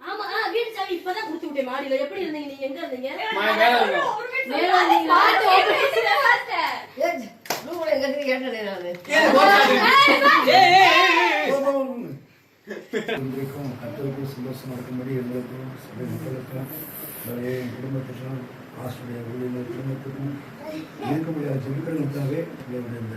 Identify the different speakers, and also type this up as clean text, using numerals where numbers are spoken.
Speaker 1: ஆமா வீடு சாவி இப்பதான் குடுத்து விட்டேன் மாடியில. எப்படி இருந்தீங்க நீங்க? எங்க இருந்தீங்க?
Speaker 2: கத்தருக்கும் சந்தோஷமா இருக்கும்படி எங்களுக்கும் சபை மக்களுக்கும் குடும்பத்துக்கும் ஆசிரியர் குடும்பத்துக்கும் இருக்க முடியாத ஜெபிக்கிறதுக்காகவே இந்த